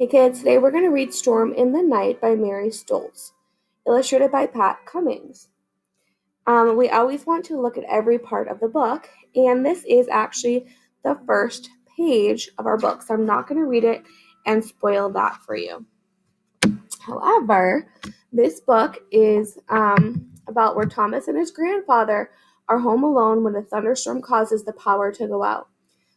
Hey kids, today we're going to read Storm in the Night by Mary Stoltz, illustrated by Pat Cummings. We always want to look at every part of the book, and this is actually the first page of our book, so I'm not going to read it and spoil that for you. However, this book is about where Thomas and his grandfather are home alone when a thunderstorm causes the power to go out.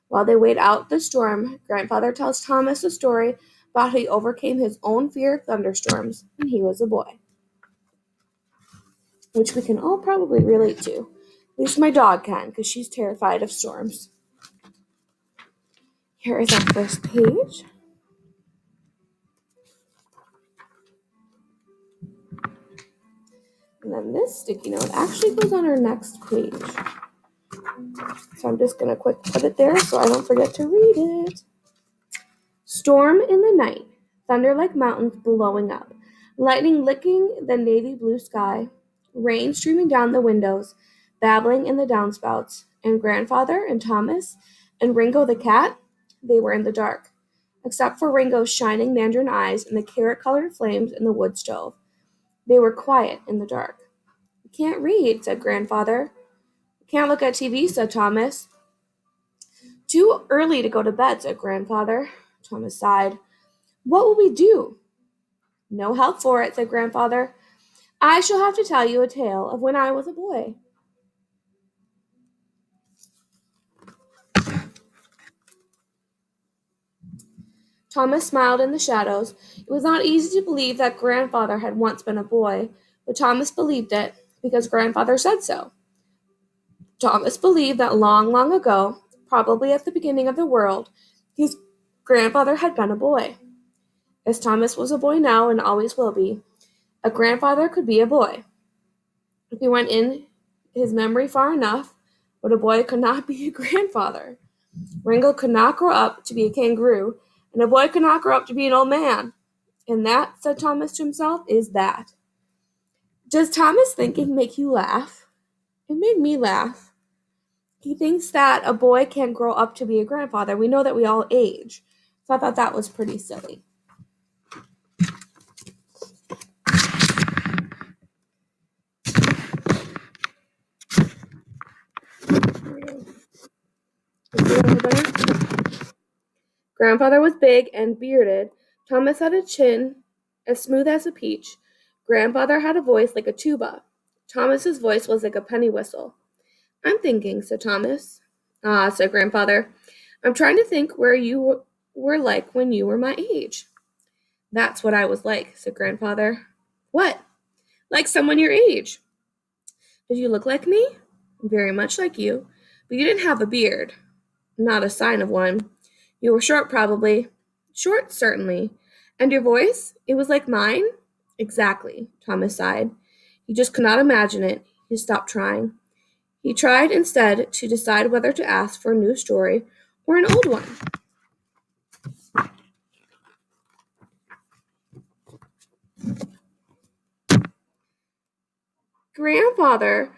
While they wait out the storm, Grandfather tells Thomas a story about how he overcame his own fear of thunderstorms when he was a boy, which we can all probably relate to. At least my dog can, because she's terrified of storms. Here is our first page. And then this sticky note actually goes on our next page. So I'm just going to quick put it there so I don't forget to read it. Storm in the night, thunder like mountains blowing up, lightning licking the navy blue sky, rain streaming down the windows, babbling in the downspouts, and Grandfather and Thomas and Ringo the cat, they were in the dark, except for Ringo's shining mandarin eyes and the carrot-colored flames in the wood stove. They were quiet in the dark. "You can't read," said Grandfather. "You can't look at TV," said Thomas. "Too early to go to bed," said Grandfather. Thomas sighed. "What will we do?" "No help for it," said Grandfather. "I shall have to tell you a tale of when I was a boy." Thomas smiled in the shadows. It was not easy to believe that Grandfather had once been a boy, but Thomas believed it because Grandfather said so. Thomas believed that long, long ago, probably at the beginning of the world, his grandfather had been a boy. As Thomas was a boy now and always will be, a grandfather could be a boy. If he went in his memory far enough, but a boy could not be a grandfather. Ringo could not grow up to be a kangaroo, and a boy could not grow up to be an old man. And that, said Thomas to himself, is that. Does Thomas' thinking make you laugh? It made me laugh. He thinks that a boy can't grow up to be a grandfather. We know that we all age. So I thought that was pretty silly. Grandfather was big and bearded. Thomas had a chin as smooth as a peach. Grandfather had a voice like a tuba. Thomas's voice was like a penny whistle. "I'm thinking," said Thomas. "Ah," said Grandfather. "I'm trying to think where you were like when you were my age." "That's what I was like," said Grandfather. "What?" "Like someone your age." "Did you look like me?" "Very much like you, but you didn't have a beard." "Not a sign of one." "You were short, probably." "Short, certainly." "And your voice? It was like mine?" "Exactly," Thomas sighed. He just could not imagine it. He stopped trying. He tried instead to decide whether to ask for a new story or an old one. Grandfather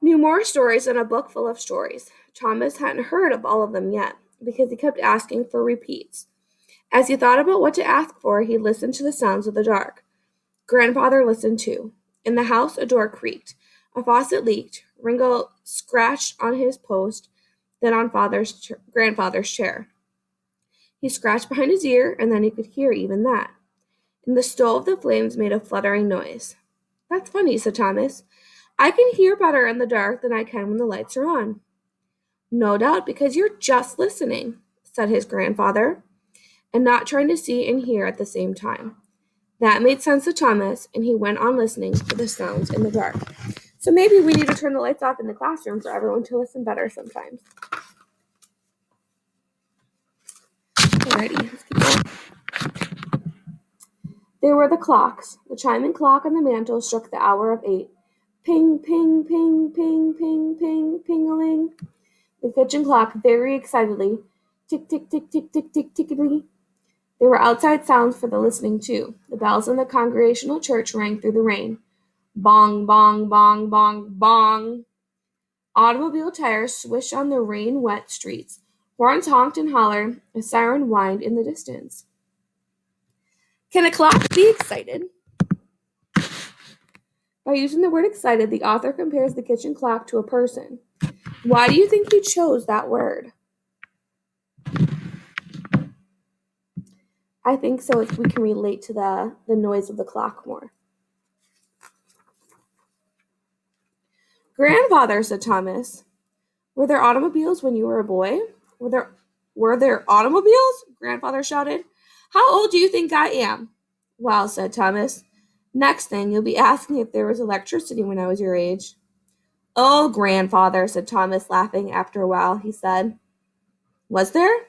knew more stories than a book full of stories. Thomas hadn't heard of all of them yet, because he kept asking for repeats. As he thought about what to ask for, he listened to the sounds of the dark. Grandfather listened too. In the house, a door creaked. A faucet leaked. Ringo scratched on his post, then on grandfather's chair. He scratched behind his ear, and then he could hear even that. In the stove, the flames made a fluttering noise. "That's funny," said Thomas. "I can hear better in the dark than I can when the lights are on." "No doubt because you're just listening," said his grandfather, "and not trying to see and hear at the same time." That made sense to Thomas, and he went on listening for the sounds in the dark. So maybe we need to turn the lights off in the classroom for everyone to listen better sometimes. Alrighty, let's keep going. There were the clocks. The chiming clock on the mantel struck the hour of 8. Ping, ping, ping, ping, ping, ping, ping-a-ling. The kitchen clock very excitedly. Tick, tick, tick, tick, tick, tick, tickety. There were outside sounds for the listening, too. The bells in the Congregational church rang through the rain. Bong, bong, bong, bong, bong. Automobile tires swished on the rain-wet streets. Horns honked and hollered. A siren whined in the distance. Can a clock be excited? By using the word excited, the author compares the kitchen clock to a person. Why do you think he chose that word? I think so if we can relate to the noise of the clock more. Grandfather, said Thomas, were there automobiles when you were a boy? Were there automobiles? Grandfather shouted. How old do you think I am? Well, said Thomas, next thing you'll be asking if there was electricity when I was your age. Oh, grandfather, said Thomas, laughing. After a while, he said, was there?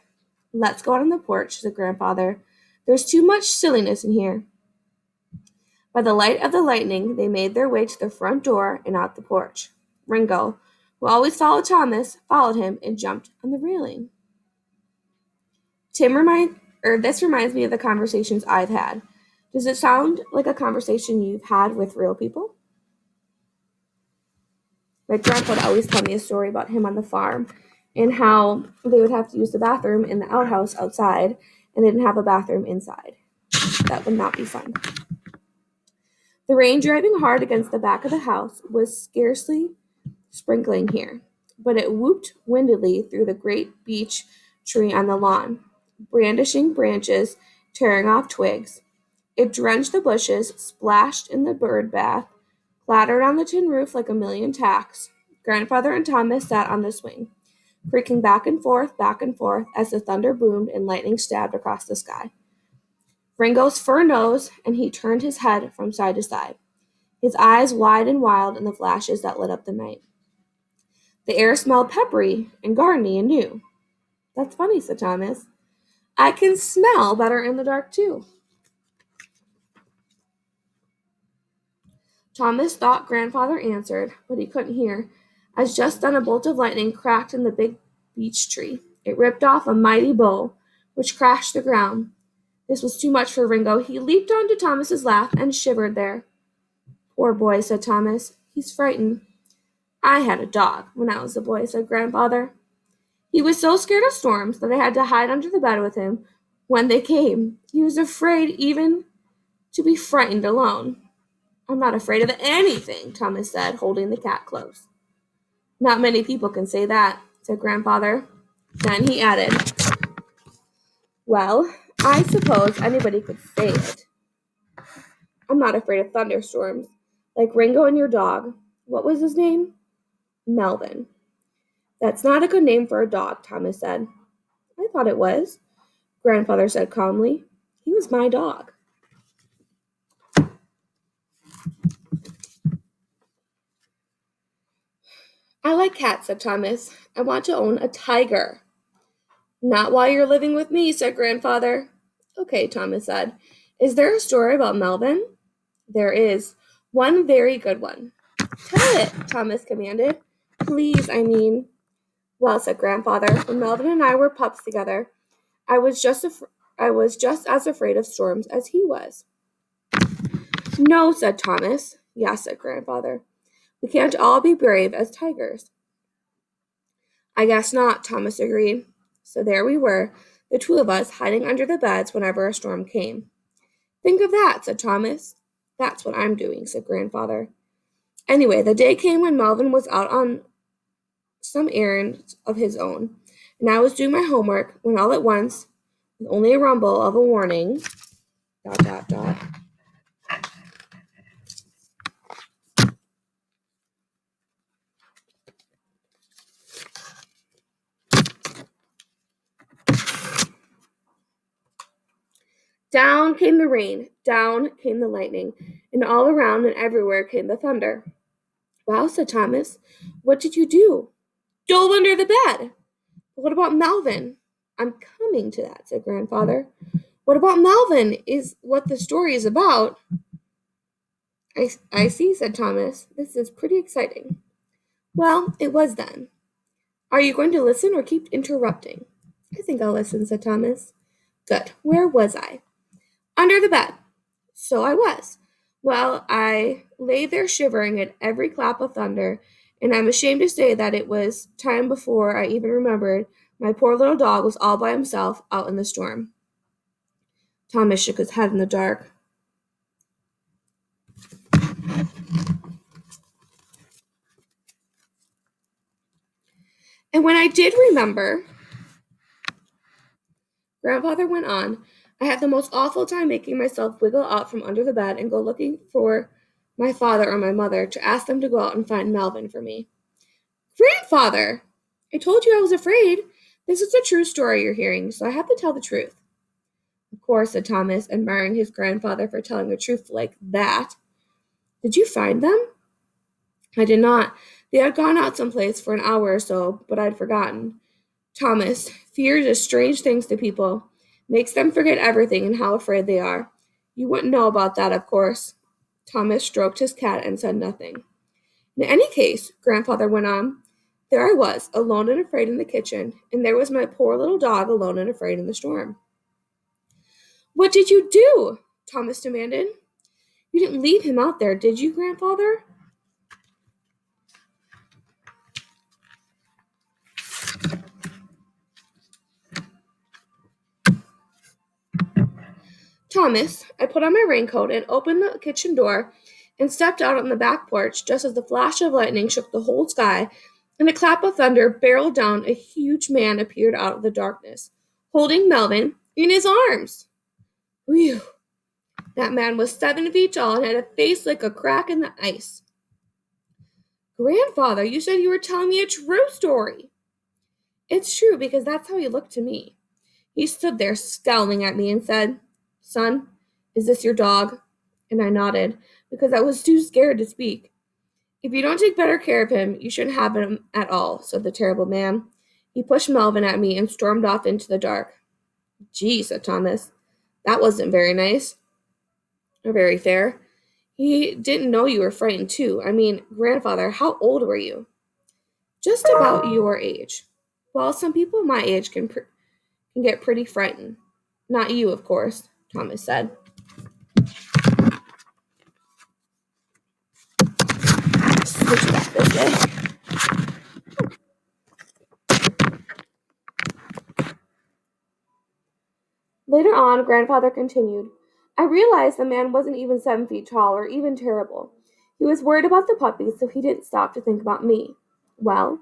Let's go out on the porch, said grandfather. There's too much silliness in here. By the light of the lightning, they made their way to the front door and out the porch. Ringo, who always followed Thomas, followed him and jumped on the railing. This reminds me of the conversations I've had. Does it sound like a conversation you've had with real people? My grandpa would always tell me a story about him on the farm and how they would have to use the bathroom in the outhouse outside and they didn't have a bathroom inside. That would not be fun. The rain driving hard against the back of the house was scarcely sprinkling here, but it whooped windily through the great beech tree on the lawn, brandishing branches, tearing off twigs. It drenched the bushes, splashed in the bird bath, clattered on the tin roof like a million tacks. Grandfather and Thomas sat on the swing, creaking back and forth, as the thunder boomed and lightning stabbed across the sky. Ringo's fur nose, and he turned his head from side to side, his eyes wide and wild in the flashes that lit up the night. The air smelled peppery and gardeny and new. That's funny, said Thomas. I can smell better in the dark, too. Thomas thought grandfather answered, but he couldn't hear, as just then a bolt of lightning cracked in the big beech tree. It ripped off a mighty bough, which crashed to the ground. This was too much for Ringo. He leaped onto Thomas's lap and shivered there. Poor boy, said Thomas. He's frightened. I had a dog when I was a boy, said grandfather. He was so scared of storms that I had to hide under the bed with him when they came. He was afraid even to be frightened alone. I'm not afraid of anything, Thomas said, holding the cat close. Not many people can say that, said grandfather. Then he added, well, I suppose anybody could say it. I'm not afraid of thunderstorms, like Ringo and your dog. What was his name? Melvin. That's not a good name for a dog, Thomas said. I thought it was, grandfather said calmly. He was my dog. I like cats, said Thomas. I want to own a tiger. Not while you're living with me, said grandfather. Okay, Thomas said. Is there a story about Melvin? There is. One very good one. Tell it, Thomas commanded. Please, I mean. Well, said grandfather, when Melvin and I were pups together, I was just as afraid of storms as he was. No, said Thomas. Yes, said grandfather. We can't all be brave as tigers. I guess not, Thomas agreed. So there we were, the two of us, hiding under the beds whenever a storm came. Think of that, said Thomas. That's what I'm doing, said grandfather. Anyway, the day came when Melvin was out on some errand of his own, and I was doing my homework when all at once, with only a rumble of a warning, ... Down came the rain, down came the lightning, and all around and everywhere came the thunder. Well, said Thomas, what did you do? Dove under the bed. But what about Melvin? I'm coming to that, said grandfather. What about Melvin is what the story is about. I see, said Thomas. This is pretty exciting. Well, it was then. Are you going to listen or keep interrupting? I think I'll listen, said Thomas. Good. Where was I? Under the bed. So I was. Well, I lay there shivering at every clap of thunder, and I'm ashamed to say that it was time before I even remembered my poor little dog was all by himself out in the storm. Thomas shook his head in the dark. And when I did remember, Grandfather went on, I had the most awful time making myself wiggle out from under the bed and go looking for my father or my mother to ask them to go out and find Melvin for me. Grandfather! I told you I was afraid. This is a true story you're hearing, so I have to tell the truth. Of course, said Thomas, admiring his grandfather for telling the truth like that. Did you find them? I did not. They had gone out someplace for an hour or so, but I'd forgotten. Thomas, fear does strange things to people, makes them forget everything and how afraid they are. You wouldn't know about that, of course. Thomas stroked his cat and said nothing. In any case, Grandfather went on, there I was, alone and afraid in the kitchen, and there was my poor little dog alone and afraid in the storm. What did you do? Thomas demanded. You didn't leave him out there, did you, Grandfather? Thomas, I put on my raincoat and opened the kitchen door and stepped out on the back porch just as the flash of lightning shook the whole sky and a clap of thunder barreled down. A huge man appeared out of the darkness, holding Melvin in his arms. Whew! That man was 7 feet tall and had a face like a crack in the ice. Grandfather, you said you were telling me a true story. It's true because that's how he looked to me. He stood there scowling at me and said, Son, is this your dog? And I nodded, because I was too scared to speak. If you don't take better care of him, you shouldn't have him at all, said the terrible man. He pushed Melvin at me and stormed off into the dark. Gee, said Thomas, that wasn't very nice, or very fair. He didn't know you were frightened, too. I mean, Grandfather, how old were you? Just about your age. Well, some people my age can get pretty frightened. Not you, of course, Thomas said. Switch back this way. Later on, Grandfather continued, I realized the man wasn't even 7 feet tall or even terrible. He was worried about the puppies, so he didn't stop to think about me. Well,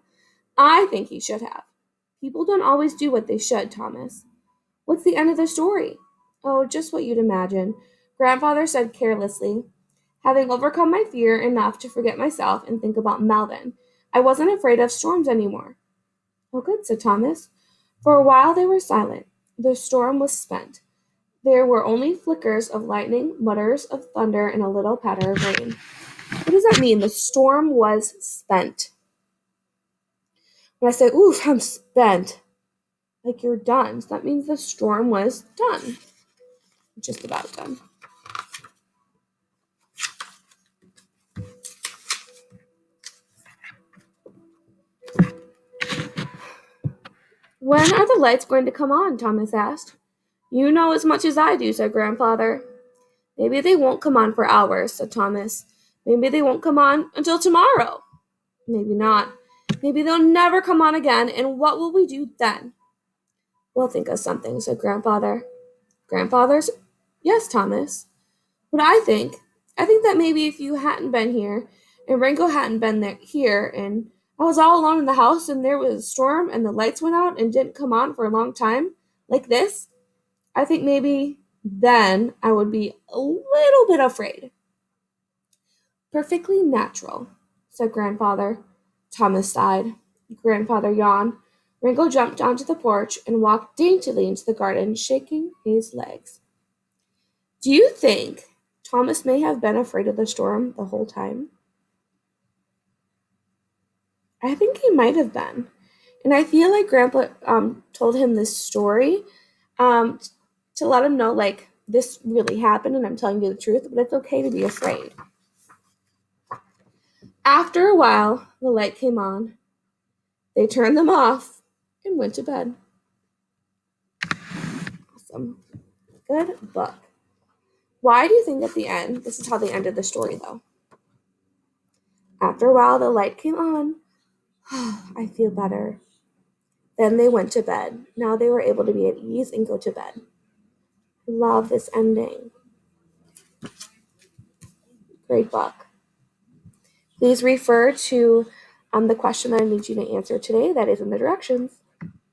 I think he should have. People don't always do what they should, Thomas. What's the end of the story? Oh, just what you'd imagine, Grandfather said carelessly. Having overcome my fear enough to forget myself and think about Melvin, I wasn't afraid of storms anymore. Oh, good, said Thomas. For a while they were silent. The storm was spent. There were only flickers of lightning, mutters of thunder, and a little patter of rain. What does that mean? The storm was spent. When I say, oof, I'm spent, like you're done. So that means the storm was done. Just about done. When are the lights going to come on? Thomas asked. You know as much as I do, said Grandfather. Maybe they won't come on for hours, said Thomas. Maybe they won't come on until tomorrow. Maybe not. Maybe they'll never come on again, and what will we do then? We'll think of something, said Grandfather. Grandfather's? Yes, Thomas. What I think that maybe if you hadn't been here, and Rango hadn't been here, and I was all alone in the house, and there was a storm, and the lights went out and didn't come on for a long time, like this, I think maybe then I would be a little bit afraid. Perfectly natural, said Grandfather. Thomas sighed. Grandfather yawned. Rango jumped onto the porch and walked daintily into the garden, shaking his legs. Do you think Thomas may have been afraid of the storm the whole time? I think he might have been. And I feel like Grandpa told him this story um, to let him know, like, this really happened and I'm telling you the truth, but it's okay to be afraid. After a while, the light came on. They turned them off and went to bed. Awesome. Good book. Why do you think at the end, this is how they ended the story though. After a while, the light came on. I feel better. Then they went to bed. Now they were able to be at ease and go to bed. Love this ending. Great book. Please refer to the question that I need you to answer today that is in the directions.